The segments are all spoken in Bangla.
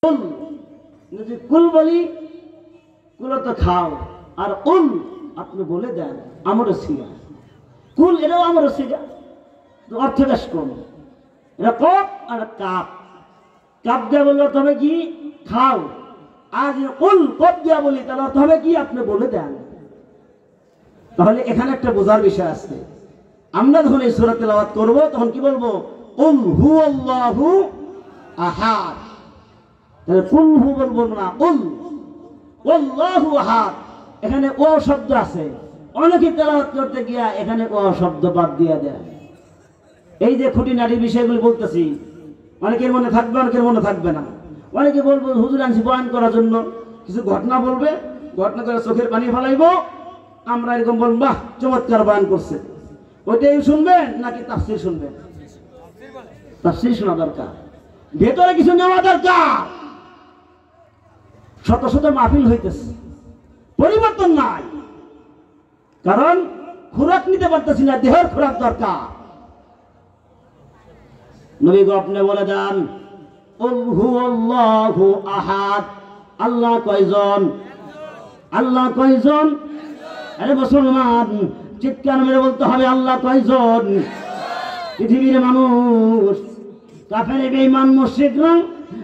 কুল যদি কুল বলি কুল তো খাও, আর উল আপনি বলে দেন আমরও সিগা। কুল এটাও আমরও সিগা, অর্থ বেশ কম। এটা কপ আর কাপ। কাপ দেওয়া বললে অর্থ হবে কি খাও, আর উল কপ দেওয়া বলি তাহলে অর্থ হবে কি আপনি বলে দেন। তাহলে এখানে একটা বোঝার বিষয় আছে। আমরা যখন এই সূরা তেলাওয়াত করব তখন কি বলবো? কুল হুয়াল্লাহু আহাদ। তাহলে কুল হু বলবো না, উল আল্লাহু আহাদ। এখানে ও শব্দ আছে, অনেকে তেলাওয়াত করতে গিয়া এখানে ও শব্দ বাদ দিয়ে দেয়। এই যে খুঁটিনাটি বিষয়গুলি বলতেছি, অনেকের মনে থাকবে, অনেকের মনে থাকবে না। অনেকে বলবো হুজুর আনছি বয়ান করার জন্য, কিছু ঘটনা বলবে, ঘটনা করে চোখের পানি ফেলাইবো, আমরা এরকম বলবো বাহ চমৎকার বয়ান করছে। ওইটাই শুনবেন নাকি তাফসীর শুনবেন? তাফসীর শোনা দরকার, ভেতরে কিছু নেওয়া দরকার। শত শত মাহফিল হইতেছে, পরিবর্তন নাই, কারণ খোরাক নিতে পারতেছি না, দেহের খোরাক দরকার। নবী গো আপনি বলে দেন কুল হুয়াল্লাহু আহাদ। আল্লাহ কয়জন? আল্লাহ কয়জন? আরে মুসলমান চিৎকার মেরে বলতে হবে আল্লাহ কয়জন? পৃথিবীর মানুষ কাফের বেঈমান মুশরিকরা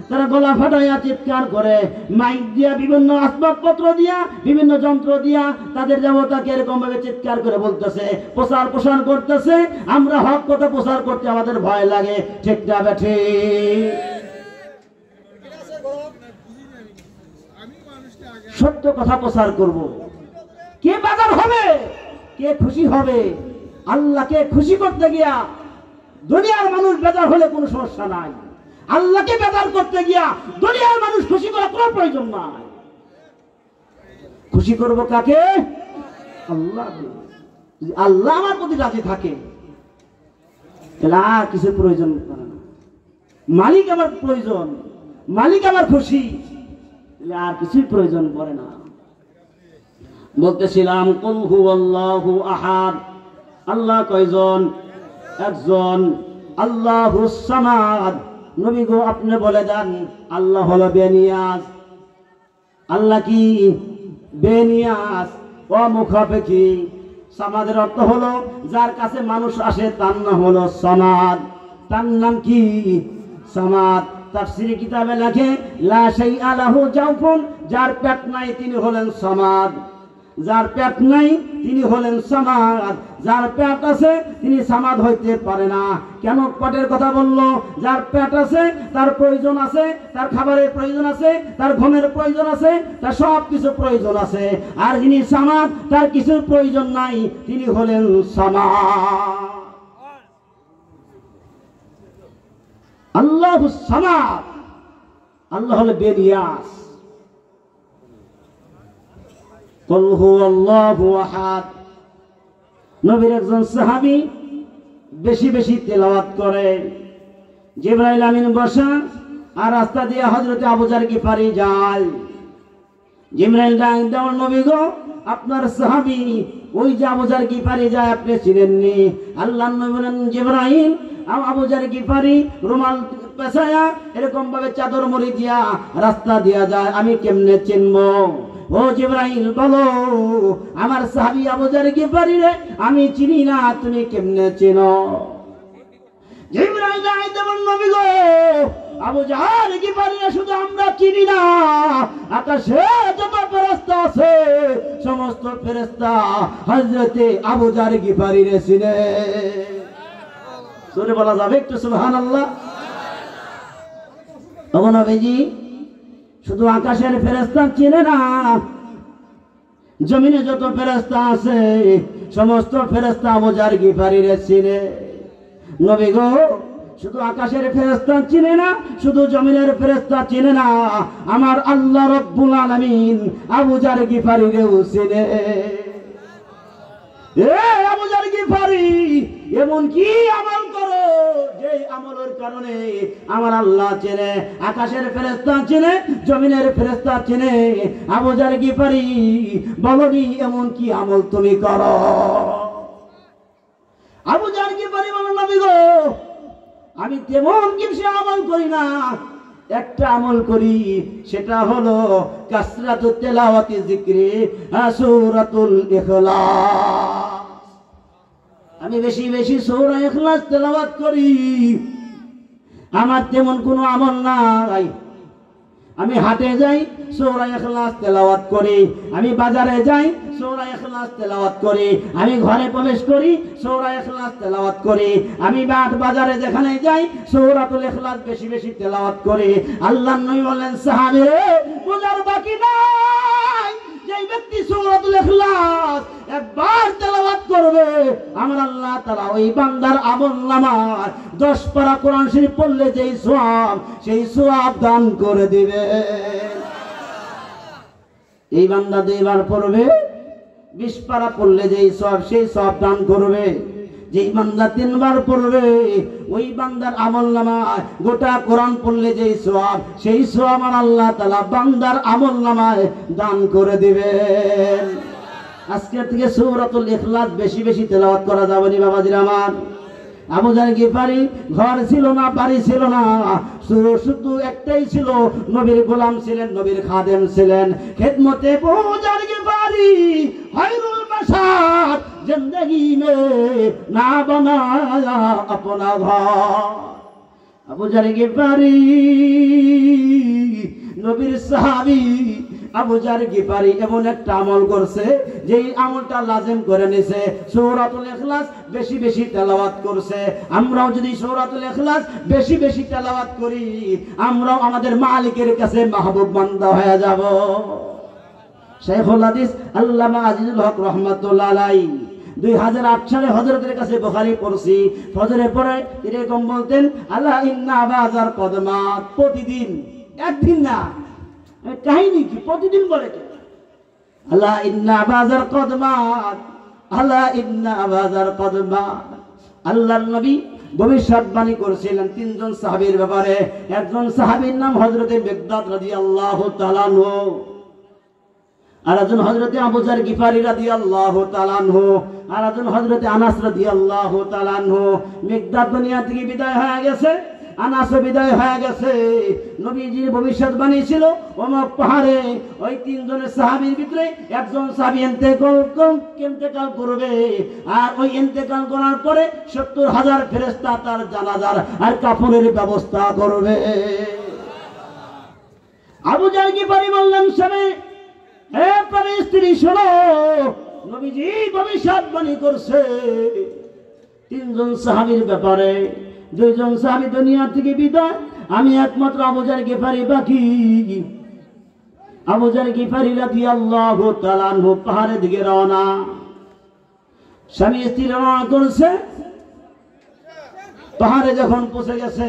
তারা গলা ফাটাইয়া চিৎকার করে, মাইক দিয়া, বিভিন্ন আসবাবপত্র দিয়া, বিভিন্ন যন্ত্র দিয়া তাদের দেবতাকে এরকম ভাবে চিৎকার করে বলতেছে, প্রচার প্রসার করতেছে। আমরা হক কথা প্রচার করতে আমাদের ভয় লাগে, ঠিক না বেঠে? সত্য কথা প্রচার করব, কে বাজার হবে, কে খুশি হবে? আল্লাহকে খুশি করতে গিয়া দুনিয়ার মানুষ বেজার হলে কোনো সমস্যা নাই, আল্লাহকে বেজার করতে গিয়া দুনিয়ার মানুষ খুশি করার কোনো প্রয়োজন নাই। খুশি করব কাকে? আল্লাহ। যদি আল্লাহ আমার প্রতি রাজি থাকে তাহলে আর কিছু প্রয়োজন করে না। মালিক আমার প্রয়োজন, মালিক আমার খুশি, তাহলে আর কিছুই প্রয়োজন পড়ে না। বলতেছিলাম কুল হুয়াল্লাহু আহাদ। আল্লাহ কয়জন? একজন। আল্লাহুস সামাদ। নবী গো আপনি বলে দেন আল্লাহ হলো বেনিয়াজ। আল্লাহ কি? বেনিয়াজ, অমুখাপেক্ষী। সামাদের অর্থ হলো যার কাছে মানুষ আসে তার নাম হলো সামাদ। তার নাম কি? সামাদ। তাফসীর কিতাবে লেখে লা শাইআ লাহু জাওফুন, যার পেট নাই তিনি হলেন সামাদ। যার পেট নাই তিনি হলেন সামাদ, যার পেট আছে তিনি সামাদ হইতে পারে না। কেন পেটের কথা বললো? যার পেট আছে তার প্রয়োজন আছে, তার খাবারের প্রয়োজন আছে, তার ঘুমের প্রয়োজন আছে, তার সব কিছু প্রয়োজন আছে। আর যিনি সামাদ তার কিছু প্রয়োজন নাই, তিনি হলেন সামাদ। আল্লাহুস সামাদ। আল্লাহ হলো বেনিয়াস। কুল হুয়াল্লাহু আহাদ। নবীর একজন সাহাবী বেশি বেশি তেলাওয়াত করে। জিবরাইল আমিন বসা, আর রাস্তা দিয়ে হযরত আবু যার গিফারি যায়। জিবরাইল ডাক দেওয়ার নবী গো আপনার সাহাবী ওই যে আবু যার গিফারি যায়, আপনি চিনেননি? আল্লাহর নবী বলেন জিবরাইল আবু যার গিফারি রুমাল পেছায়া এরকম ভাবে চাদর মুড়ি দিয়া রাস্তা দিয়া যায়, আমি কেমনে চিনবো? ও জিবরাইল বলো আমার সাহাবী আবু যার গিফারি রে আমি চিনি না, তুমি কেমনে চিনো? জিবরাইল আইতেন নবী গো আবু যার গিফারি রে শুধু আমরা চিনি না, আকাশে যত ফেরেশতা আছে সমস্ত ফেরেশতা হযরতে আবু যার গিফারি রে চিনে। জোরে বলা যাবে একটু সুবহানাল্লাহ? ওগো নবীজি শুধু আকাশের ফেরেশতা চিনে না, জমিনে যত ফেরেশতা আছে সমস্ত ফেরেশতা আবু যার গিফারি রে চিনে। নবী গো শুধু আকাশের ফেরেশতা চিনে না, শুধু জমিনের ফেরেশতা চিনে না, আমার আল্লাহ রাব্বুল আলামিন আবু যার গিফারি রেও চিনে। এ আবু যার গিফারি এমন কি আমল করো যে আমলের কারণে আমার আল্লাহ চেনে, আকাশের ফেরেশতা চেনে, জমিনের ফেরেশতা চেনে। আবু যার গিফারি বলনি এমন কি আমল তুমি করো? আবু যার গিফারি বলেন নবী গো আমি তেমন কিছু আমল করি না, একটা আমল করি, সেটা হলো কাসরাতুত তেলাওয়াতি যিকরি সূরাতুল ইখলাস। আমি বেশি বেশি সূরা ইখলাস তেলাওয়াত করি। আমার তেমন কোনো আমল নাই। আমি হাটে যাই, সূরা ইখলাস তেলাওয়াত করি। আমি বাজারে যাই, সূরা ইখলাস তেলাওয়াত করি। আমি ঘরে প্রবেশ করি, সূরা ইখলাস তেলাওয়াত করি। আমি বাজারে যেখানে যাই, সূরাতুল ইখলাস বেশি বেশি তেলাওয়াত করি। আল্লাহর নবী বলেন, সাহাবীরা বোঝার বাকি নাই, যেই ব্যক্তি সূরাতুল ইখলাস একবার তেলাওয়াত করবে, আমার আল্লাহ তাআলা ওই বান্দার আমলনামায় 10 পারা কোরআন শরীফ পড়লে যেই সওয়াব, সেই সওয়াব দান করে দিবে। এই বান্দা 2 বার পড়বে, 20 পারা পড়লে যেই সওয়াব, সেই সওয়াব দান করবে। যেই বান্দা 3 বার পড়বে, ওই বান্দার আমলনামায় গোটা কোরআন পড়লে যেই সওয়াব, সেই সওয়াব আমার আল্লাহ তাআলা বান্দার আমলনামায় দান করে দিবেন। আজকে থেকে সূরাতুল ইখলাস বেশি বেশি তেলাওয়াত করা যাবে নি বাবাজিরা আমার। আবু জার গিফারি ঘর ছিল না, বাড়ি ছিল না, শুধু একটাই ছিল, নবীর গোলাম ছিলেন, নবীর খাদেম ছিলেন। খেদমতে আবু জার গিফারি খায়রুল বাশার জিন্দেগি মে না বানায়া আপনা ঘর। আবু জার গিফারি নবীর সাহাবী আবু জার গিফারি এমন একটা আমল করছে, যেই আমলটা লাজিম করে নিছে, সূরাতুল ইখলাস বেশি বেশি তেলাওয়াত করছে। আমরাও যদি সূরাতুল ইখলাস বেশি বেশি তেলাওয়াত করি, আমরাও আমাদের মালিকের কাছে মাহবুব বান্দা হয়ে যাব। শাইখুল হাদিস আল্লামা আজিজুল হক রাহমাতুল্লাহ আলাইহি 2008 সালে হযরতের কাছে বুখারী পড়ছি। ফজরের পরে এরকম বলতেন, আলা ইন্না বাজার কদমাত। প্রতিদিন, একদিন না, কাহিনী কি প্রতিদিন বলে কে? আলা ইন্না বাজার কদমাত, আলা ইন্না বাজার কদমাত। আল্লাহর নবী ভবিষ্যৎবাণী করেছিলেন 3 জন সাহাবীর ব্যাপারে। একজন সাহাবীর নাম হযরতে মিকদাদ রাদিয়াল্লাহু তাআলা আনহু, আর একজন হযরতে আবু জার গিফারি রাদিয়াল্লাহু তাআলা আনহু, আর একজন হযরতে আনাস রাদিয়াল্লাহু তাআলা আনহু। মিকদাদ দুনিয়া থেকে বিদায় হয়ে গেছে, আনাস বিদায় হয়ে গেছে। নবীজির ভবিষ্যৎবাণী ছিল অমুক পাহাড়ে ওই 3 জনের সাহাবীর ভিতরে একজন সাহাবী ইন্তেকাল করবে, আর ওই ইন্তেকাল করার পরে 70,000 ফেরেশতা তার জানাজার আর কাফনের ব্যবস্থা করবে। আবু জার গিফারি বললেন, স্বামী হে প্রাণের স্ত্রী শোনো, নবীজি ভবিষ্যৎবাণী করছে 3 জন সাহাবীর ব্যাপারে। 2 জন সাহাবী দুনিয়া থেকে বিদায়, আমি একমাত্র আবু জার গিফারি বাকি। আবু জার গিফারি রাদিয়াল্লাহু তাআলা আনহু পাহাড়ের দিকে রওনা। স্বামী স্ত্রী রওনা করছে। পাহাড়ে যখন পৌঁছে গেছে,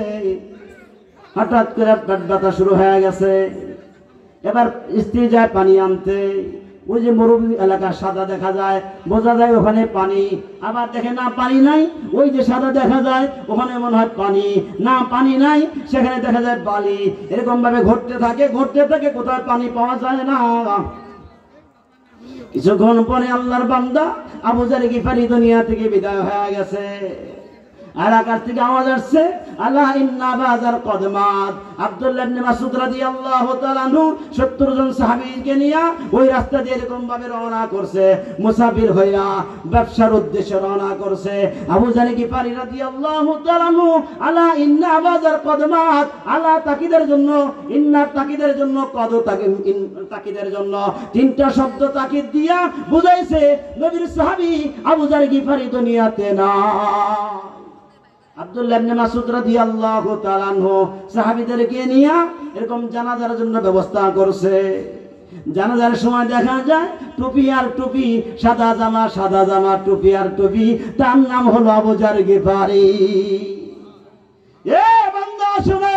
হঠাৎ করে পেট ব্যথা শুরু হয়ে গেছে। এবার স্ত্রী যায় পানি আনতে। ওই যে মরুভূমি এলাকা সাদা দেখা যায়, বোঝা যায় ওখানে পানি। আবার দেখে না পানি নাই, ওই যে সাদা দেখা যায় ওখানে মনে হয় পানি, না পানি নাই সেখানে দেখা যায় বালি। এরকম ভাবে ঘুরতে থাকে, কোথায় পানি পাওয়া যায় না। কিছুক্ষণ পরে আল্লাহর বান্দা আবু জার গিফারি দুনিয়া থেকে বিদায় হয়ে গেছে। আর আকাশ থেকে আওয়াজ আসছে, আলা ইন্না বাজার কদমাত। আব্দুল্লাহ ইবনে মাসউদ রাদিয়াল্লাহু তাআলা আনহু 70 জন সাহাবীকে নিয়ে ওই রাস্তা দিয়ে এরকম ভাবে রওনা করছে, মুসাফির হইয়া ব্যবসার উদ্দেশ্যে রওনা করছে। আবু জার গিফারি রাদিয়াল্লাহু তাআলা আনহু আলা ইন্না বাজার কদমাত, আলা তাকিদের জন্য, ইন্না তাকিদের জন্য, কদ তাকিদের জন্য 3টা শব্দ তাকিদ দিয়া বুঝাইছে নবীর সাহাবী আবু জার গিফারি দুনিয়াতে না। আব্দুল্লাহ ইবনে মাসউদ রাদিয়াল্লাহু তাআলা আনহু সাহাবীদেরকে নিয়ে এরকম জানাজার জন্য ব্যবস্থা করছে। জানাজার সময় দেখা যায় টুপি আর টুপি, সাদা জামা, টুপি আর টুপি। তার নাম হলো আবু জার গিফারি। এ বান্দা শোনো,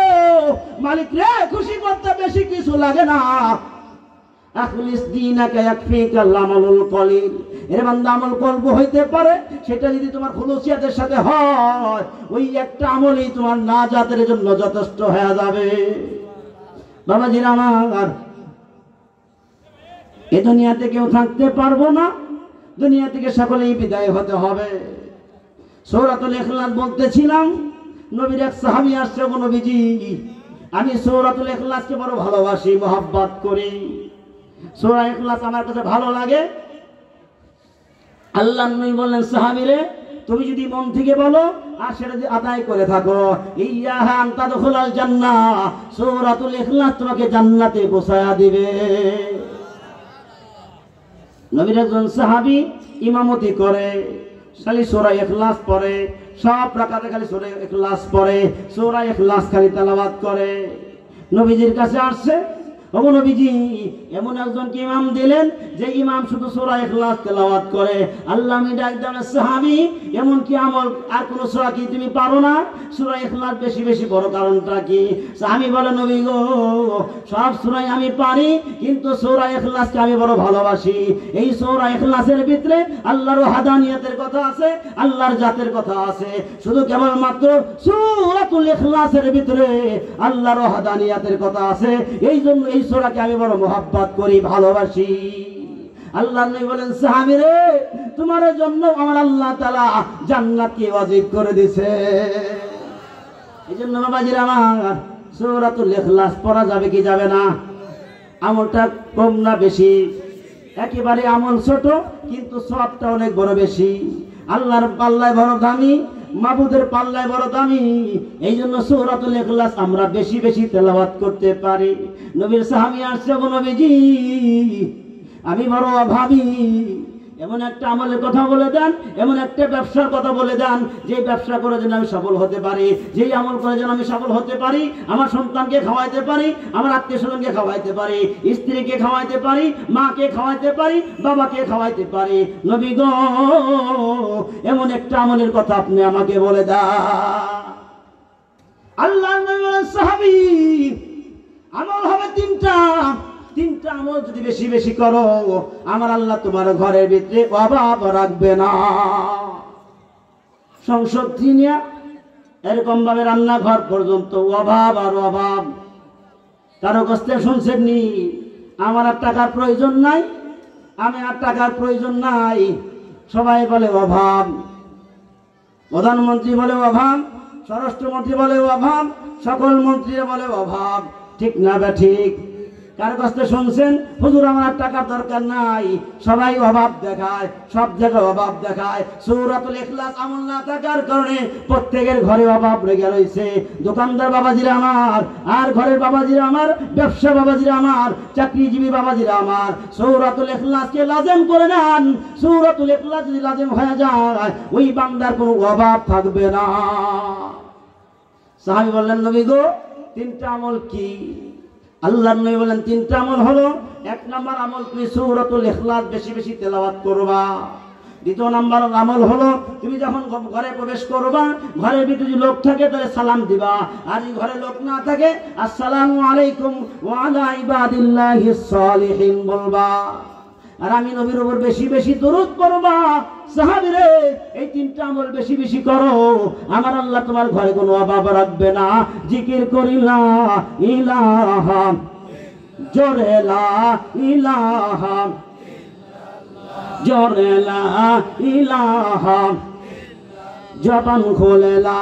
মালিক রে খুশি করতে বেশি কিছু লাগে না। আখলিস দীনাকা ইয়াকফিকা আমালুল কলিল। এর বান্দা আমল কলব হইতে পারে, সেটা যদি তোমার খুলুসিয়াতের সাথে হয়, ওই একটা আমলই তোমার নাজাতের জন্য যথেষ্ট হয়ে যাবে। বাবাজিরা আমার, এ দুনিয়াতে কেউ থাকতে পারবো না, দুনিয়া থেকে সকলেই বিদায় হতে হবে। সূরাতুল ইখলাস বলতেছিলাম, নবীর এক সাহাবী আসছে, নবীজি আমি সূরাতুল ইখলাসকে বড় ভালোবাসি, মহব্বত করি। সূরা ইখলাস আমার কাছে ভালো লাগে। আল্লাহর নবী বললেন, সাহাবীরে তুমি যদি মন থেকে বলো আর সেটা যদি আদায় করে থাকো, ইয়্যাহা আন তাদখুলাল জান্নাহ, সূরাতুল ইখলাস তোমাকে জান্নাতে পৌঁছায়া দিবে। নবীর একজন সাহাবী ইমামতি করে, খালি সূরা ইখলাস পড়ে, সব রাকাতে খালি সূরা ইখলাস পড়ে, সূরা ইখলাস খালি তেলাওয়াত করে। নবীজির কাছে আসছে, ওগো নবীজি, এমন একজনকে ইমাম দিলেন যে ইমাম শুধু সূরা ইখলাস তেলাওয়াত করে। আল্লাহ আমি ডাক দেন, সাহাবী এমন কি আমল আর কোন সূরা কি তুমি পারো না? সূরা ইখলাস বেশি বেশি বড় কারণটা কি? সাহাবী বলে, নবী গো, সব সূরাই আমি পারি, কিন্তু সূরা ইখলাসকে আমি বড় ভালোবাসি। এই সূরা ইখলাসের ভিতরে আল্লাহর ওয়াহদানিয়তের কথা আছে, আল্লাহর জাতের কথা আছে। শুধু কেবলমাত্র সূরাতুল ইখলাসের ভিতরে আল্লাহর ওয়াহদানিয়তের কথা আছে। এই জন্য এই সূরাকে আমি বড় মহব্বত করি, ভালোবাসি। আল্লাহ নবী বলেন, সাহাবী রে, তোমার জন্য আমার আল্লাহ তাআলা জান্নাতকে ওয়াজিব করে দিয়েছে। এই জন্য বাবাজিরা আমার, সূরাতুল ইখলাস পড়া যাবে কি যাবে না? আমলটা কম না বেশি? একেবারে আমল ছোট, কিন্তু সওয়াবটা অনেক বড় বেশি। আল্লাহর পাল্লায় বড় দামি, মাবুদের পাল্লায় বড় দামি। এই জন্য সূরাতুল ইখলাস আমরা বেশি বেশি তেলাওয়াত করতে পারি। নবীর সাহাবী আসছে, গো নবীজি, আমি বড় অভাবী, এমন একটা আমলের কথা বলে দেন, এমন একটা ব্যবসার কথা বলে দেন, যে ব্যবসা করে যেন আমি সফল হতে পারি, যেই আমল করে যেন আমি সফল হতে পারি, আমার সন্তানকে খাওয়াইতে পারি, আমার আত্মীয় স্বজনকে খাওয়াইতে পারি, স্ত্রীকে খাওয়াইতে পারি, মাকে খাওয়াইতে পারি, বাবাকে খাওয়াইতে পারি। নবী গো, এমন একটা আমলের কথা আপনি আমাকে বলে দেন। আল্লাহ নবী বলেন, সাহাবী আমল হবে তিনটা আমল যদি বেশি বেশি করো, আমার আল্লাহ তোমার ঘরের ভিতরে অভাব রাখবে না। সংসদ থেকে এরকম ভাবে রান্নাঘর পর্যন্ত অভাব আর অভাব। কারো কষ্টে শুনছেন নি, আমার আর টাকার প্রয়োজন নাই, আমি আর টাকার প্রয়োজন নাই, সবাই বলে অভাব। প্রধানমন্ত্রী বলে অভাব, স্বরাষ্ট্রমন্ত্রী বলে অভাব, সকল মন্ত্রীরা বলে অভাব। ঠিক না বা ঠিক? কার কষ্টে শুনছেন, হুজুর আমার টাকার দরকার নাই, সবাই অভাব দেখায়, সব জায়গায় অভাব দেখায়। সূরাতুল ইখলাস আমল না থাকার কারণে প্রত্যেকের ঘরে অভাব লেগে রয়েছে। দোকানদার বাবাজিরা আমার, আর ঘরের বাবাজিরা আমার, ব্যবসা বাবাজিরা আমার, চাকরিজীবী বাবাজিরা আমার, সূরাতুল ইখলাসকে লাজিম করে নেন। সূরাতুল ইখলাস যদি লাজিম হয়ে যায়, ওই বান্দার কোনো অভাব থাকবে না। সাহাবী বললেন, নবী গো, তিনটা আমল কি? আল্লাহর নবী বলেন, তিনটা আমল হলো, এক নাম্বার আমল তুমি সূরাতুল ইখলাস বেশি বেশি তেলাওয়াত করবা। দ্বিতীয় নাম্বার আমল হলো, তুমি যখন ঘরে প্রবেশ করবা, ঘরের ভিতরে যদি লোক থাকে তাহলে সালাম দিবা, আর যদি ঘরে লোক না থাকে আসসালামু আলাইকুম ওয়া আলা ইবাদিল্লাহিস সালিহিন বলবা। আর আমি নবীর উপর বেশি বেশি দরুদ পড়বা। সাহাবীরে, এই তিনটা আমল বেশি বেশি করো, আমার আল্লাহ তোমার ঘরে কোনো অভাব রাখবে না। জিকির করিলা ইলাহা, জোরে লা ইলাহা, জোরে লা ইলাহা, জবান খোলে লা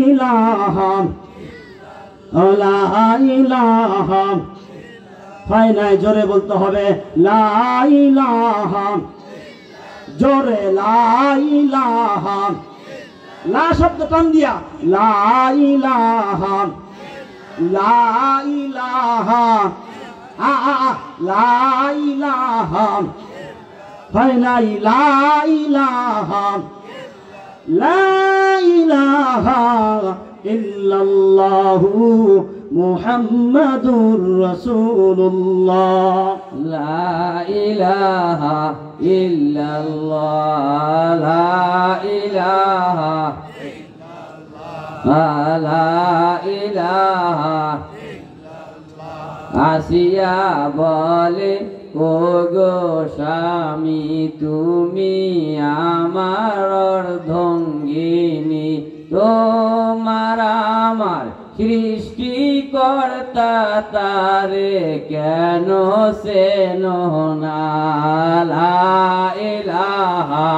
ইলাহা, লা ইলাহা, হয় নাই, জোরে বলতে হবে, লা ইলাহা, জোরে লা ইলাহা, লা শব্দ টান দিয়া, লা ইলাহা, লা ইলাহা, লা ইলাহা, হয় নাই, লা ইলাহা, লা ইলাহা ইল্লাল্লাহু মুহাম্মাদুর রাসূলুল্লাহ। লা ইলাহা ইল্লাল্লাহ, লা ইলাহা ইল্লাল্লাহ, লা ইলাহা ইল্লাল্লাহ। আসিয়া বলে, ও গো স্বামী, তুমি আমার অর্ধাঙ্গিনী, তোমার আমার সৃষ্টিকর্তা, তারে কেন চেনো না? লা ইলাহা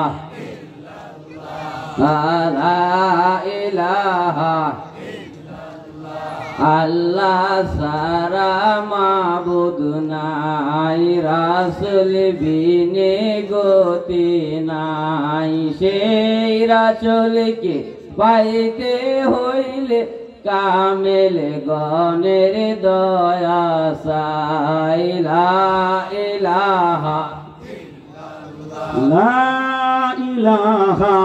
ইল্লাল্লাহ, লা ইলাহা ইল্লাল্লাহ, আল্লাহ সারা মাবুদ নাই, রাসূল বিনে গতি নাই। সেই রাসূলকে পাইতে হইলে কামেল গণের দয়া চাই। লা ইলাহা লা ইলাহা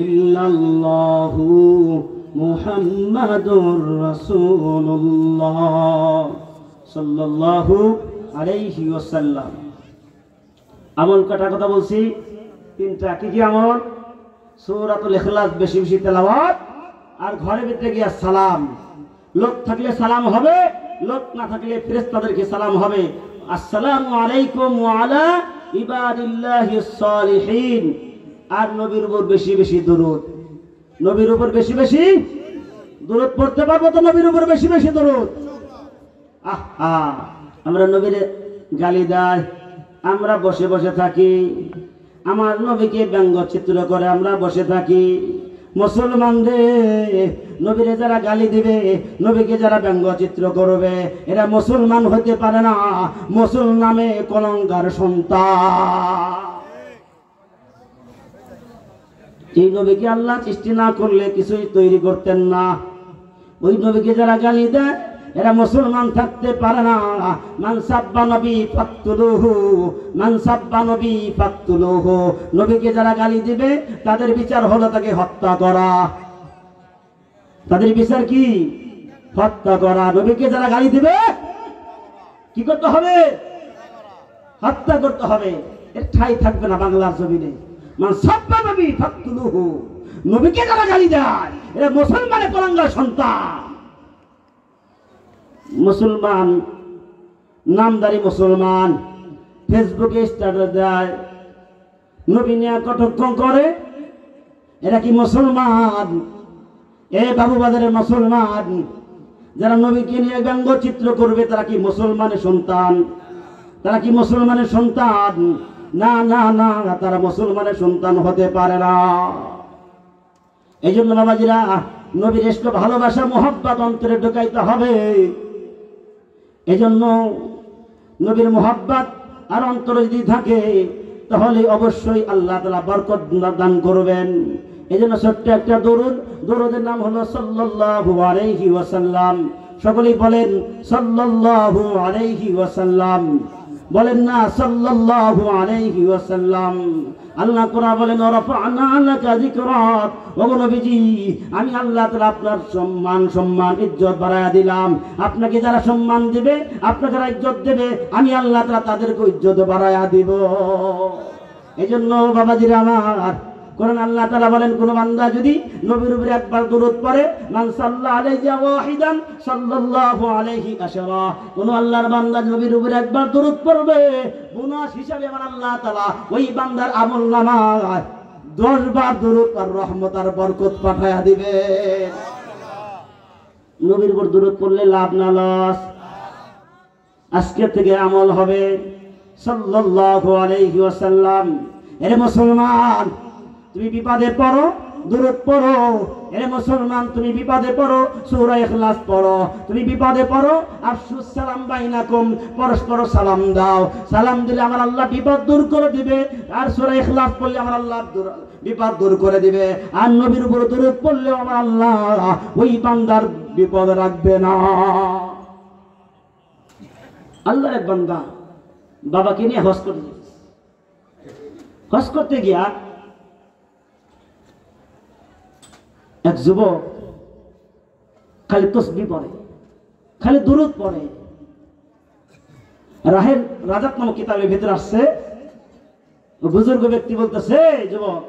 ইল্লাল্লাহু মুহাম্মাদুর রাসূলুল্লাহ সাল্লাল্লাহু আলাইহি ওয়াসাল্লাম। আমল কাটার কথা বলছি তিনটা। কি কি আমল? সূরাতুল ইখলাস বেশি বেশি তেলাওয়াত, আর ঘরে ভিতরে গিয়া সালাম। লোক থাকলে সালাম হবে, লোক না থাকলে ফেরেশতাদেরকে সালাম হবে। আসসালামু আলাইকুম ওয়া আলা ইবাদিল্লাহিস সালিহিন। আর নবীর উপর বেশি বেশি দরুদ, নবীর উপর বেশি বেশি দরুদ পড়তে পারবো তো? নবীর উপর বেশি বেশি দরুদ। আহা, আমরা নবীর গালি দেয়, আমরা বসে বসে থাকি, আমার নবীকে ব্যঙ্গচিত্র করে আমরা বসে থাকি। মুসলমানদের নবীরে যারা গালি দিবে, নবীকে যারা ব্যঙ্গচিত্র করবে, এরা মুসলমান হতে পারে না, মুসলমান নামে কলঙ্কার সন্তান। এই নবীকে আল্লাহ সৃষ্টি না করলে কিছুই তৈরি করতেন না। ওই নবীকে যারা গালি দেয় এরা মুসলমান থাকতে পারে না। মান সাব্বা নবী ফাকতুলুহু, মান সাব্বা নবী ফাকতুলুহু। নবীকে যারা গালি দিবে তাদের বিচার হলো তাকে হত্যা করা। তাদের বিচার কি? হত্যা করা। নবীকে যারা গালি দিবে কি করতে হবে? হত্যা করতে হবে। এর ঠাঁই থাকবে না বাংলার জমিনে। মান সাব্বা নবী ফাকতুলুহু। নবীকে যারা গালি দেয় এরা মুসলমানের কলঙ্কার সন্তান। মুসলমান, নামদারি মুসলমান, ফেসবুকে স্ট্যাটাস দেয়, নবী নিয়ে কটক্ষ করে, এরা কি মুসলমান? এ বাবুবাজারের মুসলমান যারা নবীকে নিয়ে ব্যঙ্গচিত্র করবে তারা কি মুসলমানের সন্তান? তারা কি মুসলমানের সন্তান? না না না, তারা মুসলমানের সন্তান হতে পারে না। এই জন্য বাবাজিরা, নবীর ইষ্ট ভালোবাসা মোহাব্বত অন্তরে ঢুকাইতে হবে। এই জন্য নবীর মোহাব্বত আর অন্তরে যদি থাকে তাহলে অবশ্যই আল্লাহ তাআলা বরকত দান করবেন। এই জন্য ছোট্ট একটা দরুদ, দরুদের নাম হলো সাল্লাল্লাহু আলাইহি ওয়াসাল্লাম। সকলেই বলেন সাল্লাল্লাহু আলাইহি ওয়াসাল্লাম। বলেন না সাল্লাল্লাহু আলাইহি ওয়াসাল্লাম। আল্লাহ কোরআন বলেন রাফা'না লাকা যিকরাক। ওগো নবীজি, আমি আল্লাহ তাআলা আপনার সম্মান ইজ্জত বাড়ায়া দিলাম। আপনাকে যারা সম্মান দিবে, আপনাকে যারা ইজ্জত দেবে, আমি আল্লাহ তাআলা তাদেরকে ইজ্জত বাড়ায়া দিব। এজন্য বাবাজিরা আমার, কোরআন আল্লাহ তাআলা বলেন কোন বান্দা যদি নবীর উপরে একবার দরুদ পড়ে, মান সাল্লা আলাইহি ওয়াহিদান সাল্লাল্লাহু আলাইহি আশরা। কোন আল্লাহর বান্দা নবীর উপরে একবার দরুদ পড়বে, বোনাস হিসাবে আমার আল্লাহ তাআলা ওই বান্দার আমলনামায় 10 বার দরুদ আর রহমত আর বরকত পাঠায়া দিবে। নবীর উপর দরুদ পড়লে লাভ না লস? আজকে থেকে আমল হবে সাল্লাল্লাহু আলাইহি ওয়াসাল্লাম। এরে মুসলমান, তুমি বিপদে পড়ো, দরুদ পড়ো। এ মুসলমান, তুমি বিপদে পড়ো, সূরা ইখলাস পড়ো। তুমি বিপদে পড়ো, আফসুস সালাম বাইনাকুম, পরস্পর সালাম দাও। সালাম দিলে আমার আল্লাহ বিপদ দূর করে দিবে। আর সূরা ইখলাস পড়লে আমার আল্লাহ বিপদ দূর করে দিবে। আর নবীর উপর দরুদ পড়লে আমার আল্লাহ ওই বান্দার বিপদ রাখবে না। আল্লাহর এক বান্দা বাবাকে নিয়ে হজ করতে, হজ করতে গিয়া এক যুবক খালি তসবিহ পড়ে, খালি দুরূদ পড়ে। রাহেল রাজাত নামক কিতাবের ভিতরে আসছে, বুজুর্গ ব্যক্তি বলতেছে, যুবক